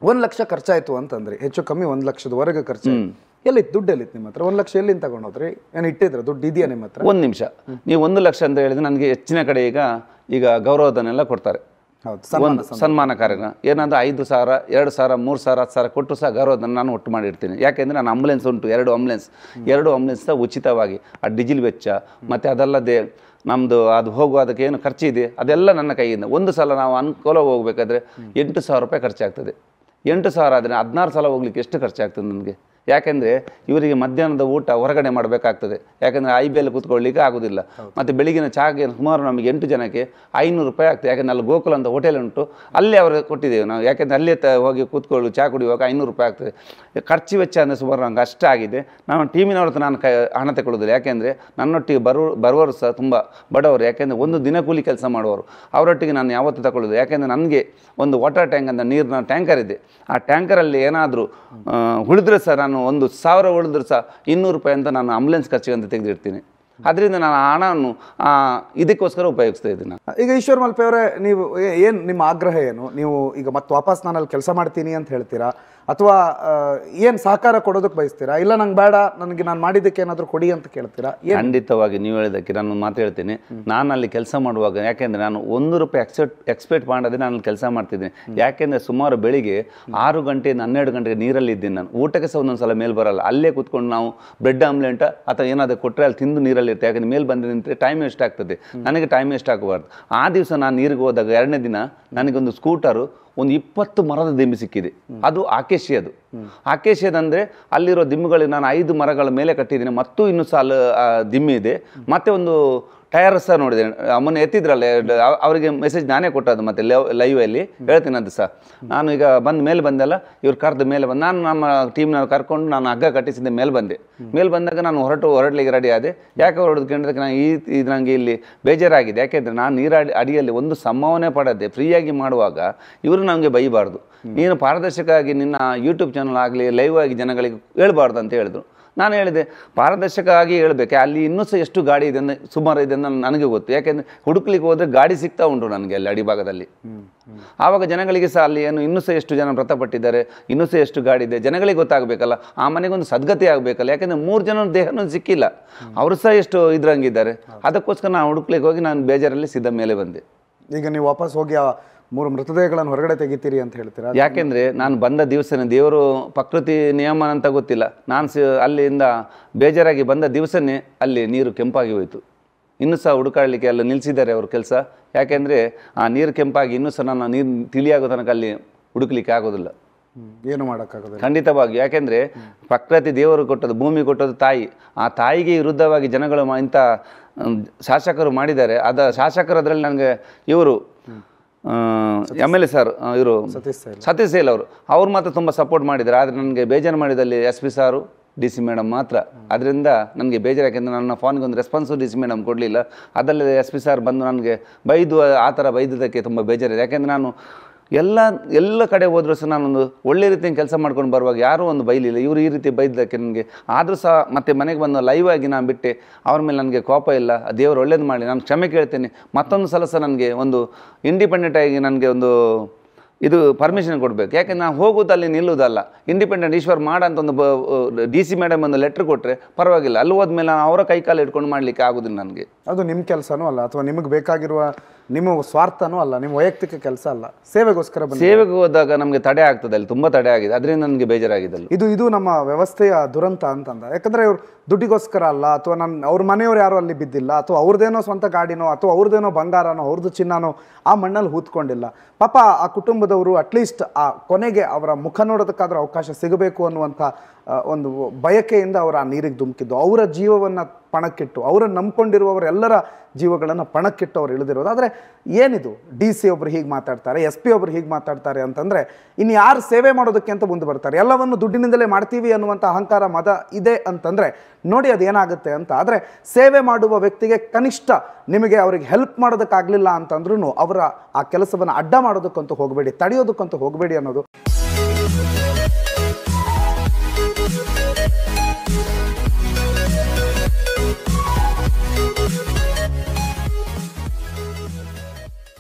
1 ಲಕ್ಷ ಖರ್ಚಾಯ್ತು ಅಂತಂದ್ರಿ, ಹೆಚ್ಚು ಕಮ್ಮಿ 1 ಲಕ್ಷದವರೆಗೆ ಖರ್ಚು. ಎಲ್ಲಿತ್ತು ದುಡ್ಡು? ಎಲ್ಲಿತ್ತು ನಿಮ್ಮ ಹತ್ರ? 1 ಲಕ್ಷ ಎಲ್ಲಿಂದ ತಗೊಂಡೋದ್ರಿ? ಏನು ಇಟ್ಟಿದ್ರ ದುಡ್ಡು? ಇದೆಯಾ ನಿಮ್ಮ ಹತ್ರ? ಒಂದು ನಿಮಿಷ, ನೀವು 1 ಲಕ್ಷ ಅಂತ ಹೇಳಿದ್ರೆ ನನಗೆ ಹೆಚ್ಚಿನ ಕಡೆ ಈಗ ಗೌರವಧನೆಲ್ಲ ಕೊಡ್ತಾರೆ. ಒಂದು ಸನ್ಮಾನ ಕಾರ್ಯಕ್ರಮ ಏನಾದರೂ 5,000, 2,000, 3,000, 10,000 ಕೊಟ್ಟು ಸಹ ಗೌರವಧನ ನಾನು ಒಟ್ಟು ಮಾಡಿರ್ತೀನಿ. ಯಾಕೆಂದರೆ ನಾನು ಆಂಬುಲೆನ್ಸ್ ಉಂಟು, 2 ಆಂಬುಲೆನ್ಸ್ ಉಚಿತವಾಗಿ ಆ ಡೀಸೆಲ್ ವೆಚ್ಚ ಮತ್ತು ಅದಲ್ಲದೆ ನಮ್ಮದು ಅದು ಹೋಗುವ ಅದಕ್ಕೆ ಏನು ಖರ್ಚಿದೆ ಅದೆಲ್ಲ ನನ್ನ ಕೈಯಿಂದ. ಒಂದು ಸಲ ನಾವು ಅನುಕೂಲ ಹೋಗಬೇಕಾದ್ರೆ 8,000 ರೂಪಾಯಿ ಖರ್ಚಾಗ್ತದೆ. 8,000 ಆದರೆ 16 ಸಲ ಹೋಗ್ಲಿಕ್ಕೆ ಎಷ್ಟು ಖರ್ಚಾಗ್ತದೆ ನನಗೆ? ಯಾಕೆಂದರೆ ಇವರಿಗೆ ಮಧ್ಯಾಹ್ನದ ಊಟ ಹೊರಗಡೆ ಮಾಡಬೇಕಾಗ್ತದೆ. ಯಾಕೆಂದರೆ IBL ಕೂತ್ಕೊಳ್ಳಿಕ್ಕೆ ಆಗೋದಿಲ್ಲ. ಮತ್ತು ಬೆಳಿಗಿನ ಚಾಗೆ ಸುಮಾರು ನಮಗೆ 8 ಜನಕ್ಕೆ 500 ರೂಪಾಯಿ ಆಗ್ತದೆ. ಯಾಕೆಂದರೆ ಅಲ್ಲಿ ಗೋಕುಲ ಅಂತ ಹೋಟೆಲ್ ಉಂಟು, ಅಲ್ಲೇ ಅವ್ರಿಗೆ ಕೊಟ್ಟಿದ್ದೇವೆ ನಾವು. ಯಾಕೆಂದರೆ ಅಲ್ಲೇ ಹೋಗಿ ಕೂತ್ಕೊಳ್ಳಿ ಚಹಾ ಕುಡಿಯುವಾಗ 500 ರೂಪಾಯಿ ಆಗ್ತದೆ. ಖರ್ಚು ವೆಚ್ಚ ಅಂದರೆ ಸುಮಾರು ನಂಗೆ ಅಷ್ಟಾಗಿದೆ. ನಾನು ಟೀಮಿನವ್ರ ಹತ್ರ ನಾನು ಹಣ ತಗೊಳ್ಳೋದಿಲ್ಲ. ಯಾಕೆಂದರೆ ನನ್ನೊಟ್ಟಿಗೆ ಬರುವವರು ಸಹ ತುಂಬ ಬಡವರು. ಯಾಕೆಂದರೆ ಒಂದು ದಿನ ಕೂಲಿ ಕೆಲಸ ಮಾಡುವವರು, ಅವರೊಟ್ಟಿಗೆ ನಾನು ಯಾವತ್ತೂ ತಗೊಳ್ಳೋದು. ಯಾಕೆಂದರೆ ನನಗೆ ಒಂದು ವಾಟರ್ ಟ್ಯಾಂಕ್ ಅಂತ ನೀರಿನ ಟ್ಯಾಂಕರ್ ಇದೆ. ಆ ಟ್ಯಾಂಕರಲ್ಲಿ ಏನಾದರೂ ಉಳಿದ್ರೆ ಸಹ ನಾನು 1,000 ಉಳಿದ್ರು ಸಹ 200 ರೂಪಾಯಿ ಅಂತ ನಾನು ಆಂಬುಲೆನ್ಸ್ ಖರ್ಚಿಗೆ ಅಂತ ತೆಗೆದಿಡ್ತೀನಿ. ಅದರಿಂದ ನಾನು ಹಣವನ್ನು ಇದಕ್ಕೋಸ್ಕರ ಉಪಯೋಗಿಸ್ತಾ ಇದ್ದೀನಿ. ಈಗ ಈಶ್ವರ್ ಮಲ್ಪೆ ಅವರೇ, ನೀವು ಏನು ನಿಮ್ಮ ಆಗ್ರಹ ಏನು? ನೀವು ಈಗ ಮತ್ತೆ ವಾಪಸ್ ನಾನು ಅಲ್ಲಿ ಕೆಲಸ ಮಾಡ್ತೀನಿ ಅಂತ ಹೇಳ್ತೀರಾ, ಅಥವಾ ಏನು ಸಹಕಾರ ಕೊಡೋದಕ್ಕೆ ಬಯಸ್ತೀರಾ? ಇಲ್ಲ ನಂಗೆ ಬೇಡ, ನನಗೆ ನಾನು ಮಾಡಿದ್ದಕ್ಕೆ ಏನಾದರೂ ಕೊಡಿ ಅಂತ ಕೇಳ್ತೀರಾ? ಖಂಡಿತವಾಗಿ ನೀವು ಹೇಳಿದ್ದಕ್ಕೆ ನಾನು ಮಾತು ಹೇಳ್ತೀನಿ. ನಾನು ಅಲ್ಲಿ ಕೆಲಸ ಮಾಡುವಾಗ, ಯಾಕೆಂದರೆ ನಾನು 1 ರೂಪಾಯಿ ಎಕ್ಸ್ಪೆಕ್ಟ್ ಮಾಡದೆ ನಾನು ಕೆಲಸ ಮಾಡ್ತಿದ್ದೀನಿ. ಯಾಕೆಂದರೆ ಸುಮಾರು ಬೆಳಿಗ್ಗೆ 6 ಗಂಟೆಯಿಂದ 12 ಗಂಟೆಗೆ ನೀರಲ್ಲಿ ಇದ್ದೀನಿ ನಾನು. ಊಟಕ್ಕೆ ಸಹ ಒಂದೊಂದು ಸಲ ಮೇಲೆ ಬರಲ್ಲ. ಅಲ್ಲೇ ಕೂತ್ಕೊಂಡು ನಾವು ಬ್ರೆಡ್ ಆಮ್ಲೆಂಟ್ ಅಥವಾ ಏನಾದರೂ ಕೊಟ್ಟರೆ ಅಲ್ಲಿ ತಿಂದು ನೀರಲ್ಲಿ ಇರುತ್ತೆ. ಯಾಕೆಂದರೆ ಮೇಲೆ ಬಂದು ನಿಂತರೆ ಟೈಮ್ ವೇಸ್ಟ್ ಆಗ್ತದೆ. ನನಗೆ ಟೈಮ್ ವೇಸ್ಟ್ ಆಗಬಾರ್ದು. ಆ ದಿವಸ ನಾನು ನೀರಿಗೆ ಹೋದಾಗ 2ನೇ ದಿನ ನನಗೊಂದು ಸ್ಕೂಟರು ಒಂದು 20 ಮರದ ದಿಮ್ಮಿ ಸಿಕ್ಕಿದೆ. ಅದು ಆಕೇಶಿಯದಂದರೆ ಅಲ್ಲಿರೋ ದಿಮ್ಮುಗಳಿಗೆ ನಾನು 5 ಮರಗಳ ಮೇಲೆ ಕಟ್ಟಿದ್ದೀನಿ. ಮತ್ತು ಇನ್ನೂ ಸಾಲು ದಿಮ್ಮಿ ಇದೆ. ಮತ್ತು ಒಂದು ಟಯರ್ ಸಹ ನೋಡಿದೆ. ಮೊನ್ನೆ ಎತ್ತಿದ್ರಲ್ಲ, ಅವರಿಗೆ ಮೆಸೇಜ್ ನಾನೇ ಕೊಟ್ಟದ್ದು. ಮತ್ತು ಲೈವಲ್ಲಿ ಹೇಳ್ತೀನಿ ಅದು ಸಹ. ನಾನು ಈಗ ಮೇಲೆ ಬಂದೆಲ್ಲ, ಇವ್ರು ಕರೆದು ಮೇಲೆ ಬಂದು ನಾನು ನಮ್ಮ ಟೀಮ್ನವ್ರು ಕರ್ಕೊಂಡು ನಾನು ಹಗ್ಗ ಕಟ್ಟಿಸಿದ್ದೆ. ಮೇಲೆ ಬಂದಾಗ ನಾನು ಹೊರಡ್ಲಿಕ್ಕೆ ರೆಡಿ ಆದೆ. ಯಾಕೆ ಹೊರಡ್ಕೊಂಡ್ರೆ ನಾನು ನನಗೆ ಇಲ್ಲಿ ಬೇಜಾರಾಗಿದೆ. ಯಾಕೆಂದರೆ ನಾನು ಅಡಿಯಲ್ಲಿ ಒಂದು ಸಂಭಾವನೆ ಪಡದೆ ಫ್ರೀಯಾಗಿ ಮಾಡುವಾಗ ಇವರು ನನಗೆ ಬೈಬಾರ್ದು. ನೀನು ಪಾರದರ್ಶಕವಾಗಿ ನಿನ್ನ ಯೂಟ್ಯೂಬ್ ಚಾನಲ್ ಆಗಲಿ ಲೈವ್ ಆಗಿ ಜನಗಳಿಗೆ ಹೇಳ್ಬಾರ್ದು ಅಂತ ಹೇಳಿದ್ರು. ನಾನು ಹೇಳಿದೆ ಪಾರದರ್ಶಕವಾಗಿ ಹೇಳಬೇಕು. ಅಲ್ಲಿ ಇನ್ನೂ ಸಹ ಎಷ್ಟು ಗಾಡಿ ಇದೆ ಅಂದರೆ ಸುಮಾರು ಇದೆ ಅಂತ ನನಗೆ ಗೊತ್ತು. ಯಾಕೆಂದರೆ ಹುಡುಕ್ಲಿಕ್ಕೆ ಹೋದರೆ ಗಾಡಿ ಸಿಗ್ತಾ ಉಂಟು ನನಗೆ ಅಲ್ಲಿ ಅಡಿಭಾಗದಲ್ಲಿ. ಆವಾಗ ಜನಗಳಿಗೆ ಸಹ ಅಲ್ಲಿ ಇನ್ನೂ ಸಹ ಎಷ್ಟು ಜನ ವ್ರತಪಟ್ಟಿದ್ದಾರೆ, ಇನ್ನೂ ಸಹ ಎಷ್ಟು ಗಾಡಿ ಇದೆ ಜನಗಳಿಗೆ ಗೊತ್ತಾಗಬೇಕಲ್ಲ. ಆ ಮನೆಗೊಂದು ಸದ್ಗತಿ ಆಗಬೇಕಲ್ಲ. ಯಾಕೆಂದರೆ 3 ಜನ ದೇಹನೂ ಸಿಕ್ಕಿಲ್ಲ, ಅವರು ಸಹ ಎಷ್ಟು ಇದ್ರಂಗಿದ್ದಾರೆ. ಅದಕ್ಕೋಸ್ಕರ ನಾನು ಹುಡುಕ್ಲಿಕ್ಕೆ ಹೋಗಿ ನಾನು ಬೇಜಾರಲ್ಲಿ ಸಿದ್ಧ ಮೇಲೆ ಬಂದೆ. ಈಗ ನೀವು ವಾಪಸ್ ಹೋಗಿ 3 ಮೃತದೇಹಗಳನ್ನು ಹೊರಗಡೆ ತೆಗಿತೀರಿ ಅಂತ ಹೇಳ್ತೀರಾ? ಯಾಕೆಂದರೆ ನಾನು ಬಂದ ದಿವಸನೇ ದೇವರು ಪ್ರಕೃತಿ ನಿಯಮ ಅಂತ ಗೊತ್ತಿಲ್ಲ. ನಾನು ಅಲ್ಲಿಂದ ಬೇಜಾರಾಗಿ ಬಂದ ದಿವಸನೇ ಅಲ್ಲಿ ನೀರು ಕೆಂಪಾಗಿ ಹೋಯಿತು. ಇನ್ನೂ ಸಹ ಹುಡುಕಾಡಲಿಕ್ಕೆ ಎಲ್ಲ ನಿಲ್ಲಿಸಿದ್ದಾರೆ ಅವರು ಕೆಲಸ. ಯಾಕೆಂದರೆ ಆ ನೀರು ಕೆಂಪಾಗಿ ಇನ್ನೂ ಸಹ ನನ್ನ ನೀರು ತಿಳಿಯಾಗೋ ತನಕ ಅಲ್ಲಿ ಹುಡುಕ್ಲಿಕ್ಕೆ ಆಗೋದಿಲ್ಲ, ಏನು ಮಾಡೋಕ್ಕಾಗೋದಿಲ್ಲ ಖಂಡಿತವಾಗಿ. ಯಾಕೆಂದರೆ ಪ್ರಕೃತಿ ದೇವರು ಕೊಟ್ಟದ್ದು, ಭೂಮಿ ಕೊಟ್ಟದ್ದು ತಾಯಿ. ಆ ತಾಯಿಗೆ ವಿರುದ್ಧವಾಗಿ ಜನಗಳು ಇಂಥ ಶಾಸಕರು ಮಾಡಿದ್ದಾರೆ. ಶಾಸಕರದ್ರಲ್ಲಿ ನನಗೆ ಇವರು MLA ಸರ್, ಇವರು ಸತೀಶ್ ಸೈಲ್ ಅವ್ರು ಮಾತ್ರ ತುಂಬ ಸಪೋರ್ಟ್ ಮಾಡಿದ್ದಾರೆ. ಆದರೆ ನನಗೆ ಬೇಜಾರು ಮಾಡಿದಲ್ಲಿ SP ಸಾರು, DC ಮೇಡಮ್ ಮಾತ್ರ. ಅದರಿಂದ ನನಗೆ ಬೇಜಾರು. ಯಾಕೆಂದರೆ ನನ್ನ ಫೋನ್ಗೆ ಒಂದು ರೆಸ್ಪಾನ್ಸು DC ಮೇಡಮ್ ಕೊಡಲಿಲ್ಲ. ಅದಲ್ಲದೆ SP ಸಾರ್ ಬಂದು ನನಗೆ ಆ ಥರ ಬೈದಕ್ಕೆ ತುಂಬ ಬೇಜಾರಿದೆ. ಯಾಕೆಂದರೆ ನಾನು ಎಲ್ಲ ಕಡೆ ಹೋದರೂ ಸಹ ನಾನೊಂದು ಒಳ್ಳೆ ರೀತಿಯ ಕೆಲಸ ಮಾಡ್ಕೊಂಡು ಬರುವಾಗ ಯಾರೂ ಒಂದು ಬೈಲಿಲ್ಲ. ಇವರು ಈ ರೀತಿ ಬೈದಕ್ಕೆ ನನಗೆ. ಆದರೂ ಸಹ ಮತ್ತೆ ಮನೆಗೆ ಬಂದು ಲೈವ್ ಆಗಿ ನಾನು ಬಿಟ್ಟೆ. ಅವ್ರ ಮೇಲೆ ನನಗೆ ಕೋಪ ಇಲ್ಲ. ದೇವರು ಒಳ್ಳೇದು ಮಾಡಿ ನಾನು ಕ್ಷಮೆ ಕೇಳ್ತೇನೆ. ಮತ್ತೊಂದು ಸಲ ಸಹ ನನಗೆ ಒಂದು ಇಂಡಿಪೆಂಡೆಂಟ್ ಆಗಿ ನನಗೆ ಒಂದು ಪರ್ಮಿಷನ್ ಕೊಡಬೇಕು. ಯಾಕೆಂದರೆ ನಾನು ಹೋಗೋದು ಅಲ್ಲಿ ನಿಲ್ಲುವುದಲ್ಲ. ಇಂಡಿಪೆಂಡೆಂಟ್ ಈಶ್ವರ್ ಮಾಡ ಅಂತ ಒಂದು DC ಮೇಡಮ್ ಒಂದು ಲೆಟ್ರ್ ಕೊಟ್ಟರೆ ಪರವಾಗಿಲ್ಲ. ಅಲ್ಲಿ ಹೋದ್ಮೇಲೆ ನಾನು ಅವರ ಕೈಕಾಲು ಇಟ್ಕೊಂಡು ಮಾಡಲಿಕ್ಕೆ ಆಗೋದಿಲ್ಲ ನನಗೆ. ಅದು ನಿಮ್ಮ ಕೆಲಸನೂ ಅಲ್ಲ, ಅಥವಾ ನಿಮಗೆ ಬೇಕಾಗಿರುವ ನಿಮ್ಮ ಸ್ವಾರ್ಥನೂ ಅಲ್ಲ, ನಿಮ್ಮ ವೈಯಕ್ತಿಕ ಕೆಲಸ ಅಲ್ಲ. ಸೇವೆಗೋಸ್ಕರ ಸೇವೆಗೆ ಹೋದಾಗ ನಮಗೆ ತಡೆ ಆಗ್ತದೆ, ಅಲ್ಲಿ ತುಂಬ ತಡೆ ಆಗಿದೆ. ಅದರಿಂದ ನನಗೆ ಬೇಜಾರಾಗಿದೆ. ಇದು ನಮ್ಮ ವ್ಯವಸ್ಥೆಯ ದುರಂತ ಅಂತಂದ. ಯಾಕಂದರೆ ಇವರು ದುಡ್ಡಿಗೋಸ್ಕರ ಅಲ್ಲ, ಅಥವಾ ಅವ್ರ ಮನೆಯವ್ರು ಯಾರು ಅಲ್ಲಿ ಬಿದ್ದಿಲ್ಲ, ಅಥವಾ ಅವ್ರದ್ದೇನೋ ಸ್ವಂತ ಗಾಡಿನೋ ಅಥವಾ ಅವ್ರದ್ದೇನೋ ಬಂಗಾರನೋ ಅವ್ರದ್ದು ಚಿನ್ನನೋ ಆ ಮಣ್ಣಲ್ಲಿ ಹೂತ್ಕೊಂಡಿಲ್ಲ. ಪಾಪ ಆ ಕುಟುಂಬದವರು ಅಟ್ಲೀಸ್ಟ್ ಆ ಕೊನೆಗೆ ಅವರ ಮುಖ ನೋಡೋದಕ್ಕಾದ್ರೂ ಅವಕಾಶ ಸಿಗಬೇಕು ಅನ್ನುವಂಥ ಒಂದು ಬಯಕೆಯಿಂದ ಅವರು ಆ ನೀರಿಗೆ ಧುಮುಕಿದ್ದು. ಅವರ ಜೀವವನ್ನು ಪಣಕ್ಕಿಟ್ಟು, ಅವರನ್ನು ನಂಬ್ಕೊಂಡಿರುವವರೆಲ್ಲರ ಜೀವಗಳನ್ನು ಪಣಕ್ಕಿಟ್ಟು ಅವ್ರು ಇಳಿದಿರೋದು. ಆದರೆ ಏನಿದು DC ಒಬ್ರು ಹೀಗೆ ಮಾತಾಡ್ತಾರೆ, SP ಒಬ್ರು ಹೀಗೆ ಮಾತಾಡ್ತಾರೆ ಅಂತಂದರೆ ಇನ್ನು ಯಾರು ಸೇವೆ ಮಾಡೋದಕ್ಕೆ ಅಂತ ಮುಂದೆ ಬರ್ತಾರೆ? ಎಲ್ಲವನ್ನು ದುಡ್ಡಿನಿಂದಲೇ ಮಾಡ್ತೀವಿ ಅನ್ನುವಂಥ ಅಹಂಕಾರ ಮದ ಇದೆ ಅಂತಂದರೆ ನೋಡಿ ಅದೇನಾಗುತ್ತೆ ಅಂತ. ಆದರೆ ಸೇವೆ ಮಾಡುವ ವ್ಯಕ್ತಿಗೆ ಕನಿಷ್ಠ ನಿಮಗೆ ಅವರಿಗೆ ಹೆಲ್ಪ್ ಮಾಡೋದಕ್ಕಾಗಲಿಲ್ಲ ಅಂತಂದ್ರೂ ಅವರ ಆ ಕೆಲಸವನ್ನು ಅಡ್ಡ ಮಾಡೋದಕ್ಕಂತೂ ಹೋಗಬೇಡಿ, ತಡೆಯೋದಕ್ಕಂತೂ ಹೋಗಬೇಡಿ ಅನ್ನೋದು